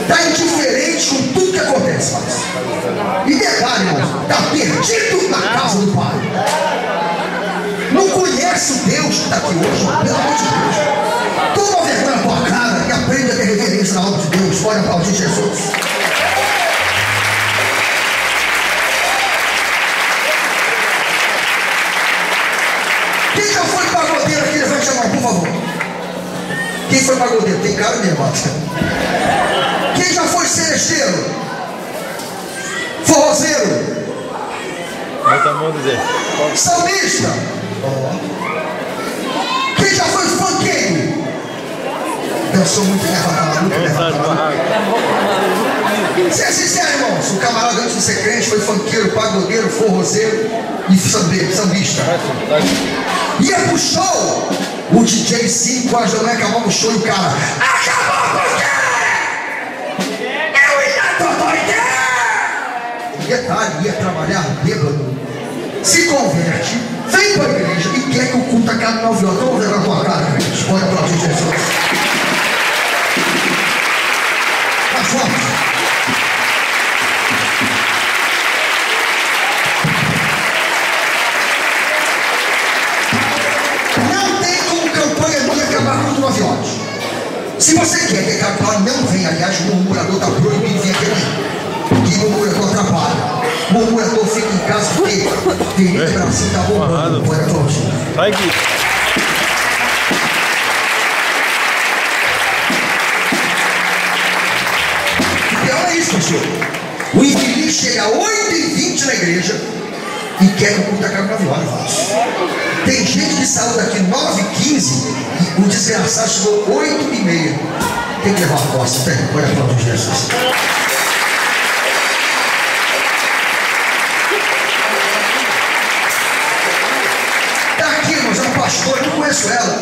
está indiferente com tudo que acontece, mas. E detalhe, irmão, está perdido na casa do Pai. Não conhece o Deus que está aqui hoje, pelo amor de Deus. Toma vergonha na tua cara e aprenda a ter reverência na obra de Deus. Pode aplaudir Jesus. Quem já foi pagodeiro aqui? Levante a mão, por favor. Quem foi pagodeiro? Tem cara mesmo, acho. Quem já foi celesteiro? Forrozeiro? Bota a mão, dizer. Salmista? Quem já foi funkeiro? Eu sou muito levantado. Se é sincero, irmãos, o camarada antes de ser crente foi funkeiro, pagodeiro, forrozeiro e sambista. Ia pro show, o DJ 5 horas da manhã acabava o show e o cara acabou por quê? Eu ainda tô doido! Detalhe, ia trabalhar bêbado, se converte, vem para a igreja e quer que o culto acabe 9 horas. Vamos ver na tua cara, gente. Pode aplaudir Jesus. Mas vamos. Não tem como campanha minha acabar com 9 horas. Se você quer que a campanha não venha, aliás, o murmurador está proibido de vir aqui. Que o murmurador atrapalha. O murmurador fica em casa porque tem que bracinho tá bombando. Pode aplaudir. Vai, Gui. Então é isso, pastor. O infeliz chega a 8h20 na igreja e quer que o culto acabe 9 horas. Tem gente que saiu daqui 9h15 e o desgraçado chegou 8h30. Tem que levar a costa, tem. Pode aplaudir Jesus. Pastor, eu não conheço ela.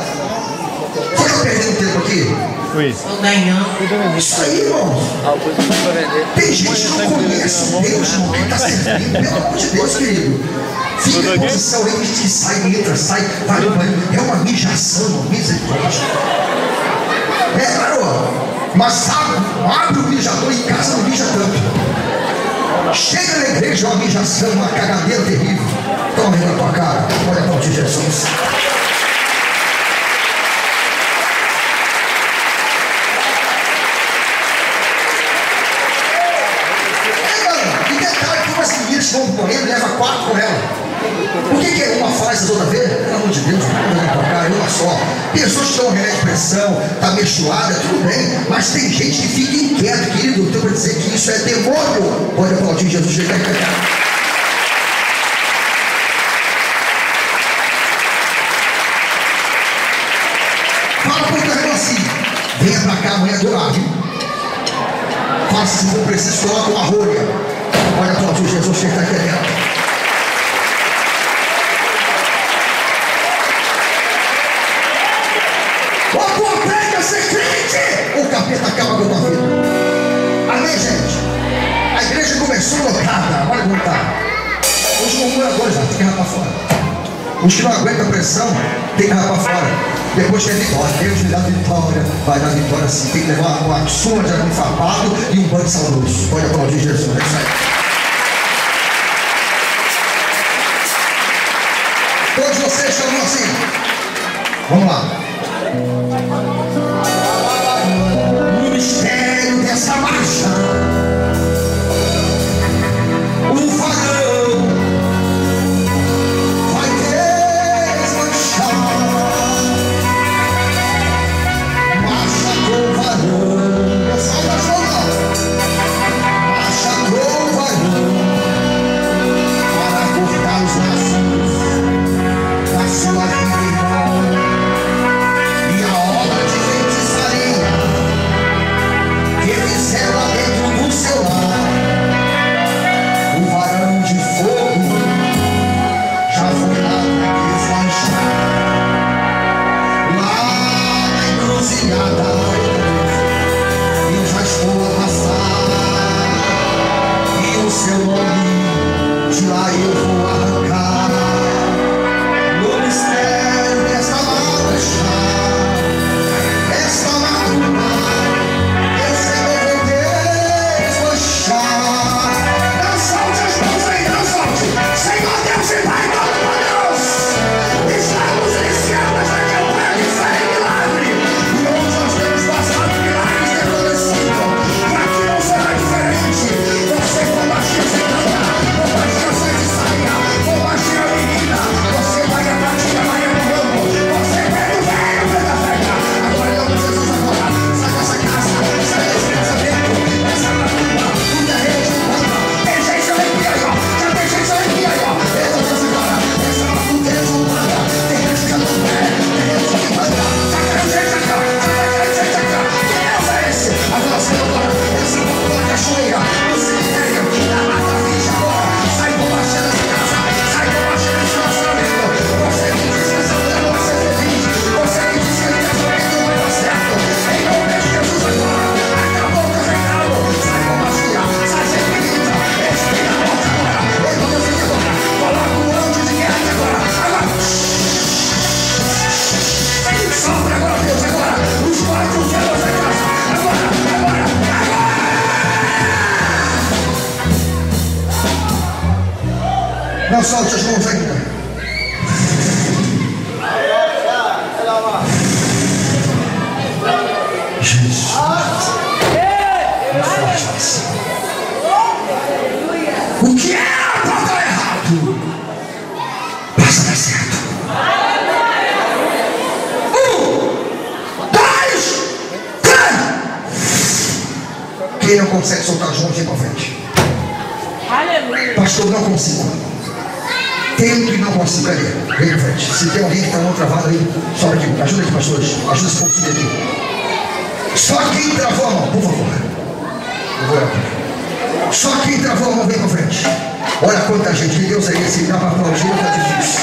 Foi eu perdendo tempo aqui? Fui. Isso aí, irmão. Tem gente que não conhece o Deus, irmão, que está servindo. Pelo amor de Deus, querido. Fica em posição, tem gente que sai, entra, sai, vai no banho. É uma mijação, uma misericórdia. É, garoto. Mas sabe, abre o mijador em casa, não mija tanto. Chega na igreja, uma mijação, uma cagadeira terrível. Toma na tua cara. Olha a mão de Jesus. Vão correndo, leva 4 com ela. Por que uma faz as outras vezes? Pelo amor de Deus, uma só. Pessoas que dão remédio de pressão, está menstruada, tudo bem, mas tem gente que fica inquieto, querido. Eu tenho para dizer que isso é demônio. Pode aplaudir Jesus, chega aí. Fala para o teu irmão assim: venha para cá amanhã adorar, viu? Faça se for preciso, coloca uma rolha. Olha para o Jesus, você está querendo. Ou tu aprende a ser crente, ou o capeta acaba com a tua vida. Amém, gente? A igreja começou lotada, olha como está. Os murmuradores já tem que rapar fora. Os que não aguentam a pressão, tem que rapar fora. Depois tem vitória. Deus me dá vitória. Vai dar vitória sim. Tem que levar uma suma de arame farpado e um banho saudoso. Pode aplaudir Jesus. É isso aí. Todos vocês estão assim. Vamos lá. O mistério dessa marcha. O varão vai desmanchar. Marcha com o varão. Pessoal da zona. Marcha com o varão. Para cortar os laços. Sua vida, irmão, Não solte as mãos ainda. Jesus. O que era para dar errado passa a dar certo. 1, 2, 3. Quem não consegue soltar as mãos, vem para frente. Aleluia. Pastor, não consigo. Tento e não consigo. Cadê? Vem para frente. Se tem alguém que está travado aí, sobe aqui. Ajuda aqui, pastores. Ajuda esse povo a subir aqui. Só quem travou a mão, por favor. Eu vou aqui. Só quem travou a mão, vem para frente. Olha quanta gente. Que Deus é esse. Dá para aplaudir, não está difícil.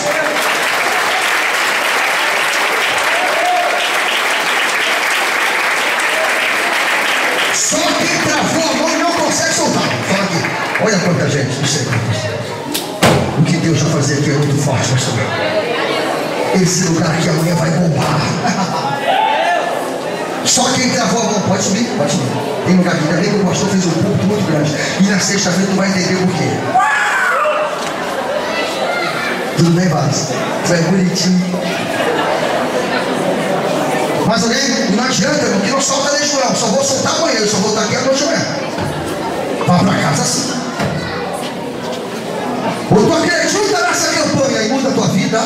Só quem travou a mão e não consegue soltar. Fala aqui. Olha quanta gente. Não sei quantas. O que Deus vai fazer aqui é muito forte, pastor. Esse lugar aqui amanhã vai bombar. Só quem travou a mão, pode subir, pode subir. Tem lugar aqui, ainda bem que o pastor fez um púlpito muito grande. E na sexta-feira tu vai entender o porquê. Tudo bem, Vaz? Tu é bonitinho. Mas alguém, não adianta, não quero soltar deixo não. Só vou soltar amanhã, eu só vou estar aqui à noite amanhã. Vá para casa assim. Ou tu acredita nessa campanha e muda a tua vida,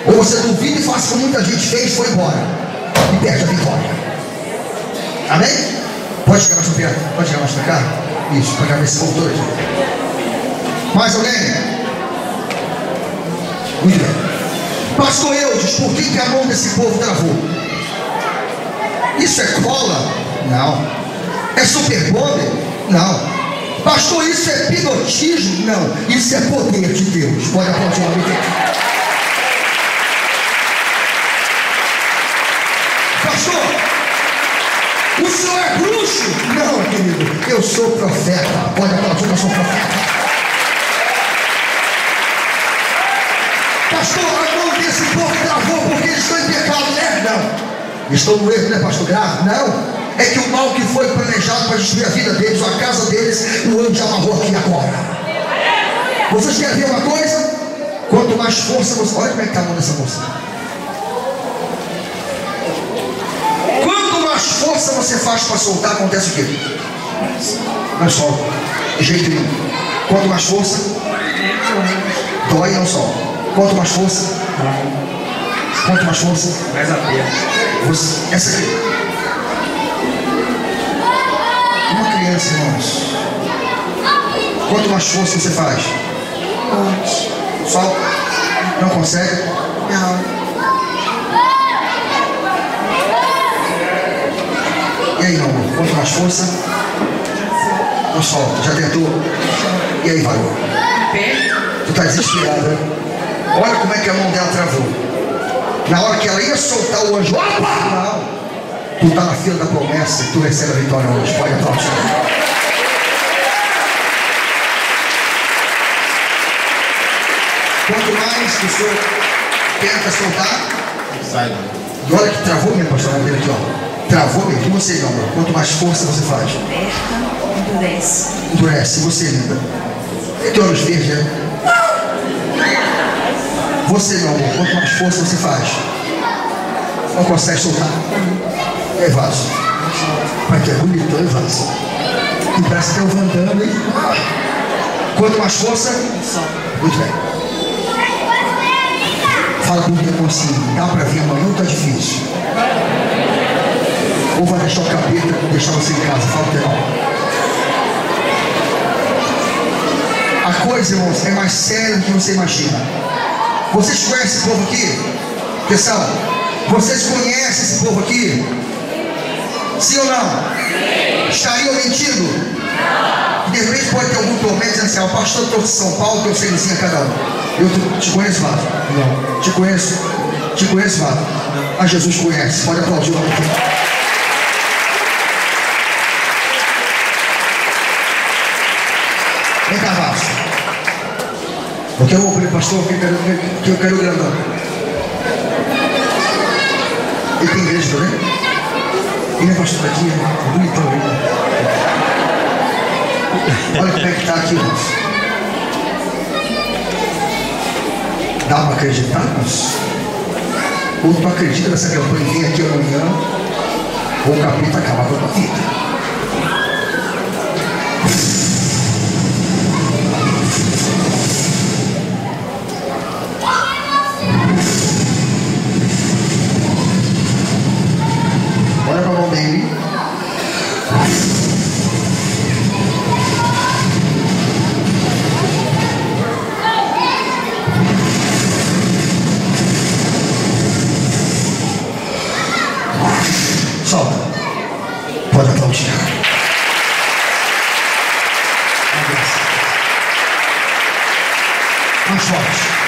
ou você duvida e faz como muita gente fez e foi embora. E perde a vitória. Amém? Pode chegar mais para perto? Pode chegar mais para cá? Isso, para cá ver se voltou aqui. Mais alguém? Muito bem. Pastor Eudes, por que a mão desse povo travou? Isso é cola? Não. É super bonder? Não. Pastor, isso é pilotismo? Não. Isso é poder de Deus. Pode aplaudir uma vez. Pastor, o senhor é bruxo? Não, querido, eu sou profeta. Pode aplaudir, eu sou profeta. Pastor, a mão desse povo travou porque eles estão em pecado, né? Não. Estão no erro, né, pastor? Grave? Não. É que o mal que foi planejado para destruir a vida deles, a casa deles, o anjo amarrou aqui agora. Vocês querem ver uma coisa? Quanto mais força você... Olha como é que está a mão dessa moça. Quanto mais força você faz para soltar, acontece o quê? Não solta. De jeito nenhum. Quanto mais força, dói e não solta. Quanto mais força, quanto mais força, mais aperto. Essa aqui. Uma criança, irmãos. Quanto mais força você faz? Solta. Não consegue? Não. E aí, meu amor? Quanto mais força? Não solta. Já tentou? E aí, vai. Tu tá desesperada. Olha como é que a mão dela travou. Na hora que ela ia soltar o anjo, opa! Não. Tu está na fila da promessa e tu recebe a vitória hoje. Pode aplaudir. Quanto mais o senhor tenta soltar, sai. E olha que travou mesmo, pastor, na dele aqui, ó. Travou mesmo. E você, meu amor? Quanto mais força você faz? Endurece. Endurece. E você, linda? Tem olhos verdes, né? Você, meu amor, quanto mais força você faz? Não consegue soltar? E aí, Vaso? Pai, que é bonito, hein, Vaso? E parece que eu vou andando, hein? Quanto mais força? Muito bem. Fala comigo assim, dá pra vir amanhã ou tá difícil? Ou vai deixar o capeta deixar você em casa? Fala que não. A coisa, irmãos, é mais séria do que você imagina. Vocês conhecem esse povo aqui? Atenção, vocês conhecem esse povo aqui? Sim ou não? Estariam mentindo? Não. De repente pode ter algum tormento dizendo assim, o pastor trouxe de São Paulo, que eu sei assim a cada um. Eu te conheço, Vaso? Não. Te conheço? Te conheço, Vaso? A Jesus conhece. Pode aplaudir lá. Vem cá, Vaso. Porque eu vou para o pastor que eu quero o grandão. Ele tem igreja também? Ele é pastor aqui, é bonitão. Olha como é que está aqui, irmãos. Dá para acreditar nisso? Ou tu acredita nessa campanha e vem aqui amanhã, ou o capeta acabar com a tua vida? Olha para a mão dele. Solta. Pode aplaudir. Mais forte.